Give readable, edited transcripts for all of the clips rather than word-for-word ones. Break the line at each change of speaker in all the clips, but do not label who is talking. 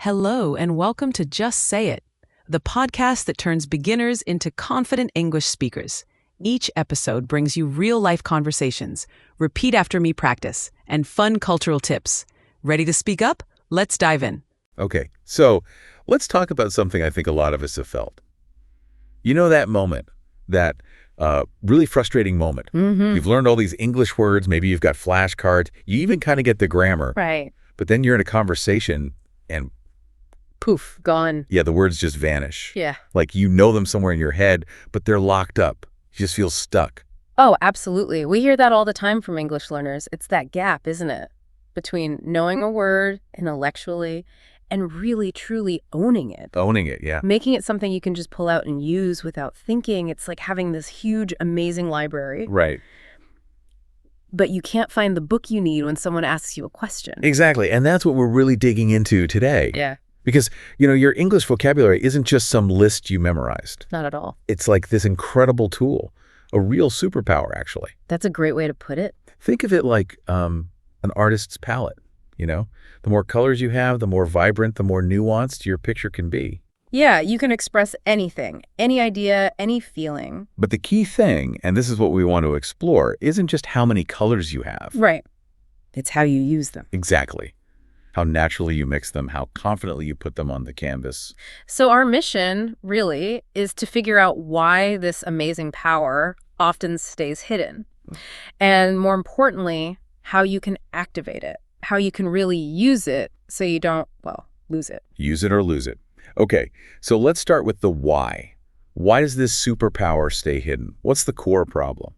Hello, and welcome to Just Say It, the podcast that turns beginners into confident English speakers. Each episode brings you real-life conversations, repeat after me practice, and fun cultural tips. Ready to speak up? Let's dive in.
Okay, so let's talk about something I think a lot of us have felt. You know that moment, that really frustrating moment. You've learned all these English words, maybe you've got flashcards, you even kind of get the grammar.
Right.
But then you're in a conversation and
Poof, gone.
yeah, the words just vanish.
Yeah.
Like you know them somewhere in your head, but they're locked up. You just feel stuck.
Oh, absolutely. We hear that all the time from English learners. It's that gap, isn't it? Between knowing a word intellectually and really, truly owning it.
Owning it, yeah.
Making it something you can just pull out and use without thinking. It's like having this huge, amazing library.
Right.
But you can't find the book you need when someone asks you a question.
Exactly, and that's what we're really digging into today.
Yeah,
Because, your English vocabulary isn't just some list you memorized.
not at all.
It's like this incredible tool, a real superpower, actually.
That's a great way to put it.
Think of it like an artist's palette, The more colors you have, the more vibrant, the more nuanced your picture can be.
Yeah, you can express anything, any idea, any feeling.
But the key thing, and this is what we want to explore, isn't just how many colors you have.
Right. It's how you use them.
Exactly. How naturally you mix them, how confidently you put them on the canvas.
So our mission, really, is to figure out why this amazing power often stays hidden. And more importantly, how you can activate it, how you can really use it so you don't, lose it.
Use it or lose it. Okay, so let's start with the why. Why does this superpower stay hidden? What's the core problem?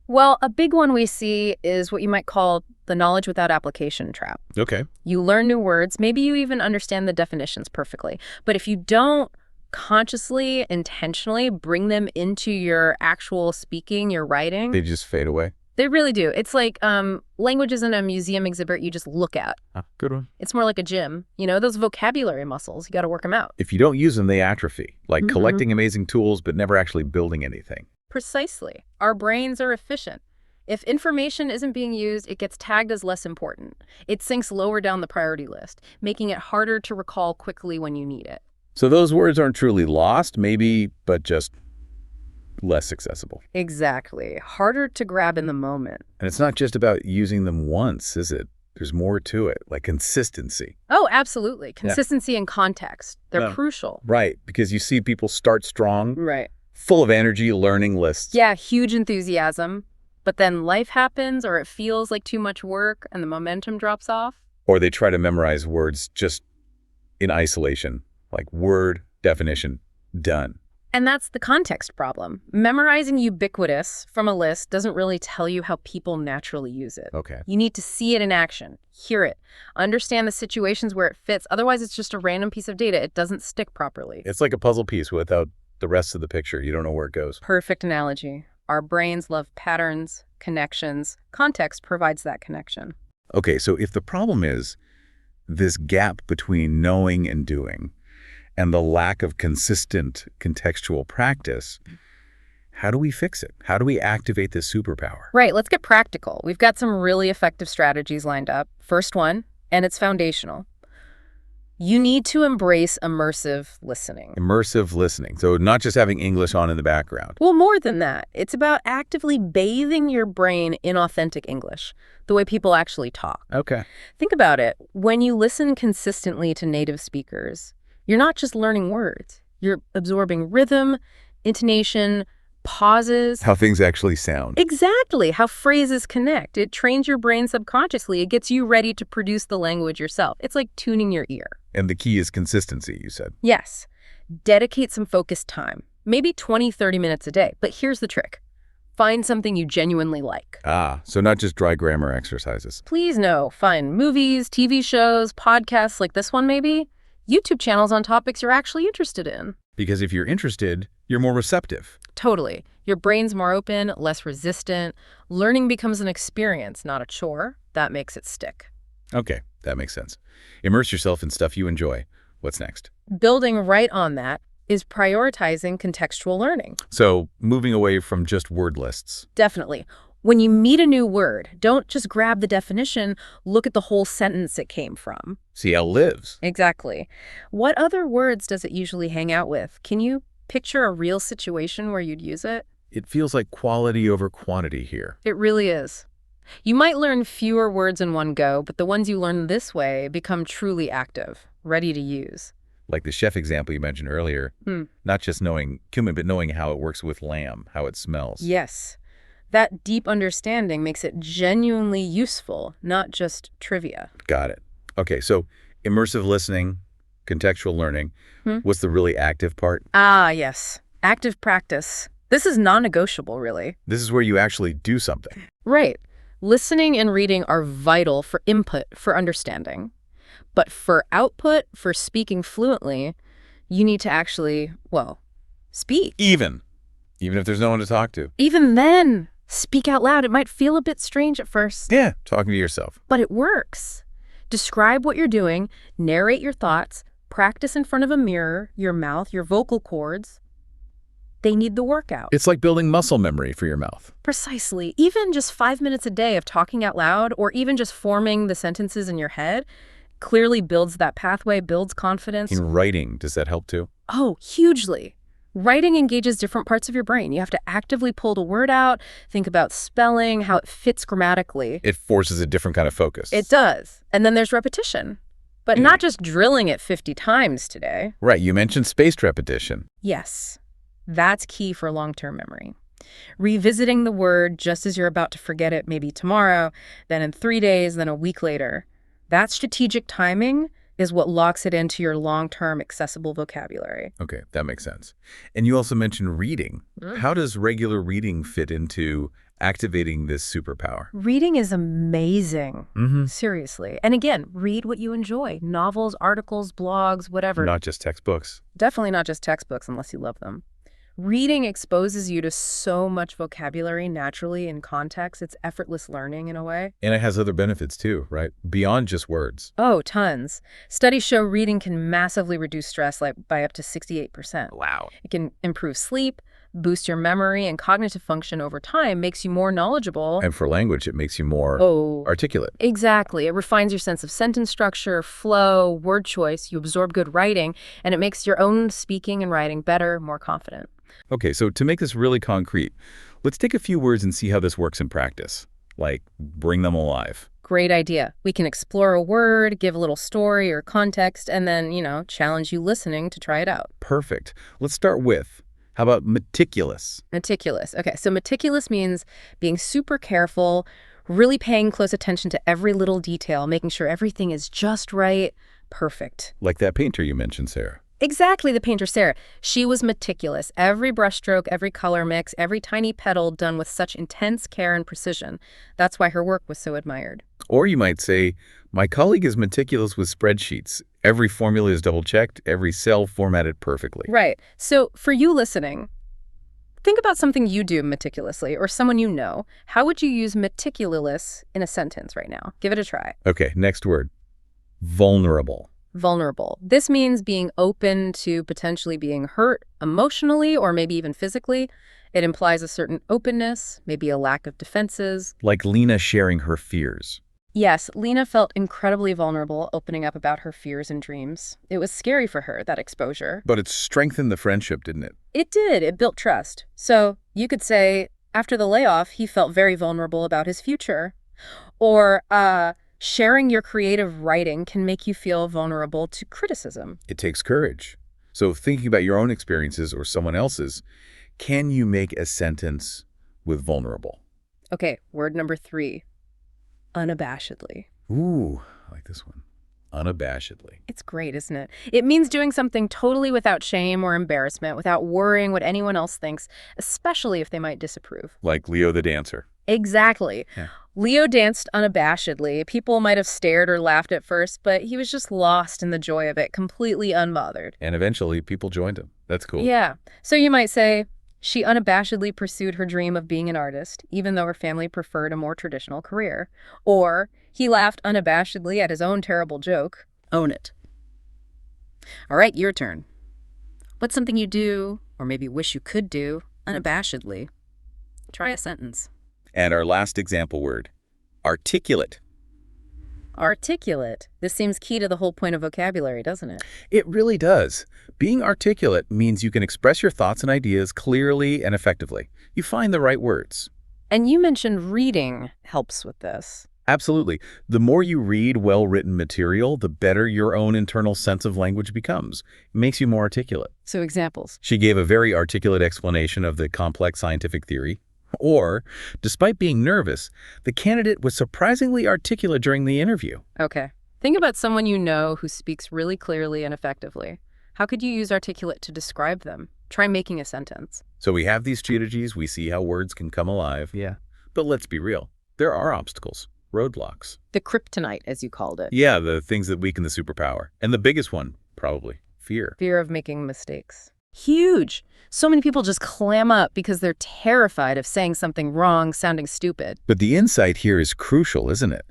Well, a big one we see is what you might call the knowledge without application trap.
Okay.
You learn new words, maybe you even understand the definitions perfectly, but if you don't consciously, intentionally bring them into your actual speaking, your writing,
They just fade away.
they really do. It's like language isn't a museum exhibit you just look at.
Good one.
It's more like a gym. Those vocabulary muscles, you got to work them out.
If you don't use them, they atrophy, like collecting amazing tools but never actually building anything.
Precisely. Our brains are efficient. If information isn't being used, it gets tagged as less important. It sinks lower down the priority list, making it harder to recall quickly when you need it.
So those words aren't truly lost, maybe, but just less accessible.
Exactly. Harder to grab in the moment.
And it's not just about using them once, is it? There's more to it, like consistency.
Oh, absolutely. Consistency and context. They're crucial.
Right, because you see people start strong,
Right.
full of energy, learning lists.
Yeah, huge enthusiasm. But then life happens or it feels like too much work and the momentum drops off.
Or they try to memorize words just in isolation, like word, definition, done.
And that's the context problem. Memorizing ubiquitous from a list doesn't really tell you how people naturally use it.
Okay.
You need to see it in action, hear it, understand the situations where it fits. Otherwise, it's just a random piece of data. It doesn't stick properly.
It's like a puzzle piece without the rest of the picture. You don't know where it goes.
Perfect analogy. Our brains love patterns, connections. Context provides that connection.
Okay, so if the problem is this gap between knowing and doing and the lack of consistent contextual practice, how do we fix it? How do we activate this superpower?
Right, let's get practical. We've got some really effective strategies lined up. First one, and it's foundational. You need to embrace immersive listening.
Immersive listening. So not just having English on in the background.
Well, more than that. It's about actively bathing your brain in authentic English, the way people actually talk.
Okay.
Think about it. When you listen consistently to native speakers, you're not just learning words. You're absorbing rhythm, intonation, pauses.
How things actually sound.
Exactly. How phrases connect. It trains your brain subconsciously. It gets you ready to produce the language yourself. It's like tuning your ear.
And the key is consistency, you said.
Yes. Dedicate some focused time. Maybe 20, 30 minutes a day. But here's the trick. Find something you genuinely like.
So not just dry grammar exercises.
Please no. Find movies, TV shows, podcasts like this one maybe. YouTube channels on topics you're actually interested in.
Because if you're interested, you're more receptive.
Totally. Your brain's more open, less resistant. Learning becomes an experience, not a chore. That makes it stick.
Okay, that makes sense. Immerse yourself in stuff you enjoy. What's next?
Building right on that is prioritizing contextual learning.
So moving away from just word lists.
Definitely. When you meet a new word, don't just grab the definition, look at the whole sentence it came from.
See how it lives.
Exactly. What other words does it usually hang out with? Can you picture a real situation where you'd use it?
It feels like quality over quantity here.
It really is. You might learn fewer words in one go, but the ones you learn this way become truly active, ready to use.
Like the chef example you mentioned earlier, not just knowing cumin, but knowing how it works with lamb, how it smells.
Yes. That deep understanding makes it genuinely useful, not just trivia.
Got it. Okay, so immersive listening, contextual learning. What's the really active part?
Ah, yes. Active practice. This is non-negotiable, really.
This is where you actually do something.
Right. Listening and reading are vital for input, for understanding. But for output, for speaking fluently, you need to actually, well, speak.
Even if there's no one to talk to.
Even then, speak out loud. It might feel a bit strange at first.
Yeah, talking to yourself.
But it works. Describe what you're doing, narrate your thoughts, practice in front of a mirror, your mouth, your vocal cords. They need the workout.
It's like building muscle memory for your mouth.
Precisely. Even just 5 minutes a day of talking out loud, or even just forming the sentences in your head, clearly builds that pathway, builds confidence.
In writing, does that help too?
Oh, hugely. Writing engages different parts of your brain. You have to actively pull the word out, think about spelling, how it fits grammatically.
It forces a different kind of focus.
It does. And then there's repetition. But not just drilling it 50 times today.
Right, you mentioned spaced repetition.
Yes. That's key for long-term memory. Revisiting the word just as you're about to forget it, maybe tomorrow, then in 3 days, then a week later. That strategic timing is what locks it into your long-term accessible vocabulary.
Okay, that makes sense. And you also mentioned reading. How does regular reading fit into activating this superpower?
Reading is amazing. Seriously. And again, read what you enjoy. Novels, articles, blogs, whatever.
Not just textbooks.
Definitely not just textbooks unless you love them. Reading exposes you to so much vocabulary naturally in context. It's effortless learning in a way.
And it has other benefits too, right? Beyond just words.
Oh, tons. Studies show reading can massively reduce stress by up to 68%.
Wow.
It can improve sleep, boost your memory, and cognitive function over time, makes you more knowledgeable.
And for language, it makes you more articulate.
Exactly. It refines your sense of sentence structure, flow, word choice. You absorb good writing, and it makes your own speaking and writing better, more confident.
Okay, so to make this really concrete, let's take a few words and see how this works in practice. Like, bring them alive.
Great idea. We can explore a word, give a little story or context, and then, challenge you listening to try it out.
Perfect. Let's start with, how about meticulous?
Meticulous. Okay, so meticulous means being super careful, really paying close attention to every little detail, making sure everything is just right, perfect.
Like that painter you mentioned, Sarah.
Exactly, the painter Sarah. She was meticulous. Every brushstroke, every color mix, every tiny petal done with such intense care and precision. That's why her work was so admired.
Or you might say, my colleague is meticulous with spreadsheets. Every formula is double-checked, every cell formatted perfectly.
Right. So for you listening, think about something you do meticulously or someone you know. How would you use meticulous in a sentence right now? Give it a try.
Okay, next word. Vulnerable.
Vulnerable. This means being open to potentially being hurt emotionally or maybe even physically. It implies a certain openness, maybe a lack of defenses.
Like Lena sharing her fears.
Yes, Lena felt incredibly vulnerable opening up about her fears and dreams. It was scary for her, that exposure.
But it strengthened the friendship, didn't it?
It did. It built trust. So you could say, after the layoff, he felt very vulnerable about his future. Or, sharing your creative writing can make you feel vulnerable to criticism.
It takes courage. So thinking about your own experiences or someone else's, can you make a sentence with vulnerable?
Okay, word number 3. Unabashedly.
Ooh, I like this one. Unabashedly.
It's great, isn't it? It means doing something totally without shame or embarrassment, without worrying what anyone else thinks, especially if they might disapprove.
Like Leo the dancer.
Exactly.
Yeah.
Leo danced unabashedly. People might have stared or laughed at first, but he was just lost in the joy of it, completely unbothered.
And eventually people joined him. That's cool.
Yeah. So you might say, she unabashedly pursued her dream of being an artist, even though her family preferred a more traditional career. Or, he laughed unabashedly at his own terrible joke. Own it. All right, your turn. What's something you do, or maybe wish you could do, unabashedly? Try a sentence.
And our last example word, articulate.
Articulate. This seems key to the whole point of vocabulary, doesn't it?
It really does. Being articulate means you can express your thoughts and ideas clearly and effectively. You find the right words.
And you mentioned reading helps with this.
Absolutely. The more you read well-written material, the better your own internal sense of language becomes. It makes you more articulate.
So examples.
She gave a very articulate explanation of the complex scientific theory. Or, despite being nervous, the candidate was surprisingly articulate during the interview.
Okay. Think about someone you know who speaks really clearly and effectively. How could you use articulate to describe them? Try making a sentence.
So we have these strategies, we see how words can come alive.
Yeah.
But let's be real. There are obstacles, roadblocks.
The kryptonite, as you called it.
Yeah, the things that weaken the superpower. And the biggest one, probably, fear.
Fear of making mistakes. Huge. So many people just clam up because they're terrified of saying something wrong, sounding stupid.
But the insight here is crucial, isn't it?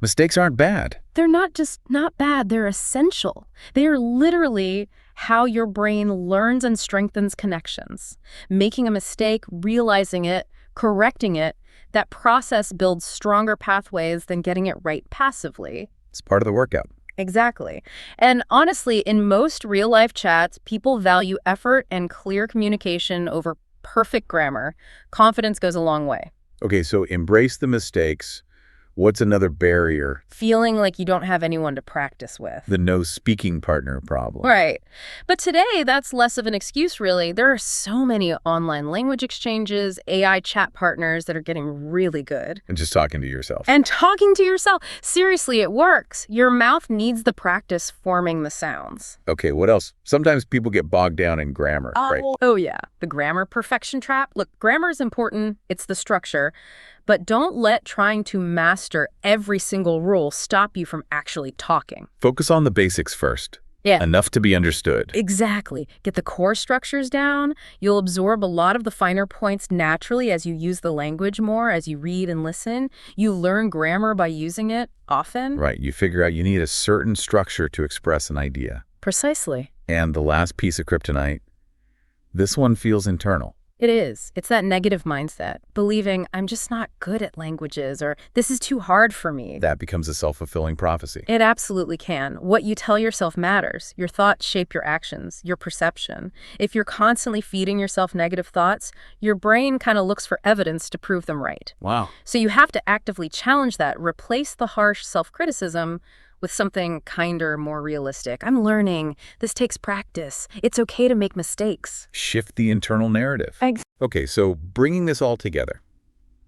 Mistakes aren't bad.
They're not just not bad, they're essential. They are literally how your brain learns and strengthens connections. Making a mistake, realizing it, correcting it, that process builds stronger pathways than getting it right passively.
It's part of the workout.
Exactly. And honestly, in most real-life chats, people value effort and clear communication over perfect grammar. Confidence goes a long way.
Okay, so embrace the mistakes. What's another barrier?
Feeling like you don't have anyone to practice with.
The no speaking partner problem.
Right. But today, that's less of an excuse, really. There are so many online language exchanges, AI chat partners that are getting really good.
And just talking to yourself.
And talking to yourself. Seriously, it works. Your mouth needs the practice forming the sounds.
Okay, what else? Sometimes people get bogged down in grammar, right?
Oh, yeah. The grammar perfection trap. Look, grammar is important. It's the structure. But don't let trying to master every single rule stop you from actually talking.
Focus on the basics first.
Yeah.
Enough to be understood.
Exactly. Get the core structures down. You'll absorb a lot of the finer points naturally as you use the language more, as you read and listen. You learn grammar by using it often.
Right. You figure out you need a certain structure to express an idea.
Precisely.
And the last piece of kryptonite, this one feels internal.
It is. It's that negative mindset, believing I'm just not good at languages or this is too hard for me.
That becomes a self-fulfilling prophecy.
It absolutely can. What you tell yourself matters. Your thoughts shape your actions, your perception. If you're constantly feeding yourself negative thoughts, your brain kind of looks for evidence to prove them right.
Wow.
So you have to actively challenge that, replace the harsh self-criticism with something kinder, more realistic. I'm learning. This takes practice. It's okay to make mistakes.
Shift the internal narrative. Okay, so bringing this all together,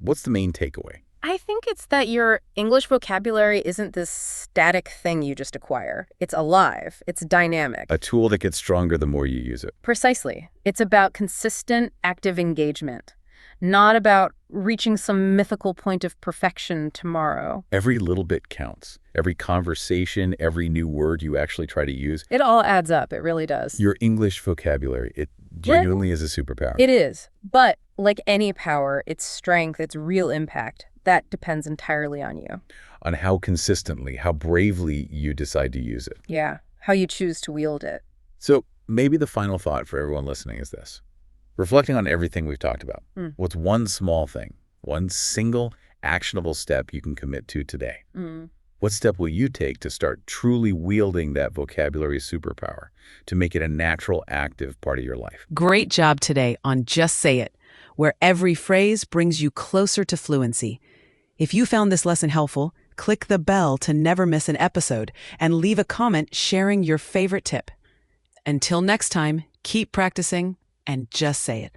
what's the main takeaway?
I think it's that your English vocabulary isn't this static thing you just acquire. It's alive. It's dynamic.
A tool that gets stronger the more you use it.
Precisely. It's about consistent, active engagement, not about reaching some mythical point of perfection tomorrow.
Every little bit counts. Every conversation, every new word you actually try to use.
It all adds up. It really does.
Your English vocabulary, it genuinely is a superpower.
It is. But like any power, its strength, its real impact, that depends entirely on you.
On how consistently, how bravely you decide to use it.
Yeah, how you choose to wield it.
So maybe the final thought for everyone listening is this. Reflecting on everything we've talked about, what's one small thing, one single actionable step you can commit to today? What step will you take to start truly wielding that vocabulary superpower, to make it a natural, active part of your life?
Great job today on Just Say It, where every phrase brings you closer to fluency. If you found this lesson helpful, click the bell to never miss an episode and leave a comment sharing your favorite tip. Until next time, keep practicing and just say it.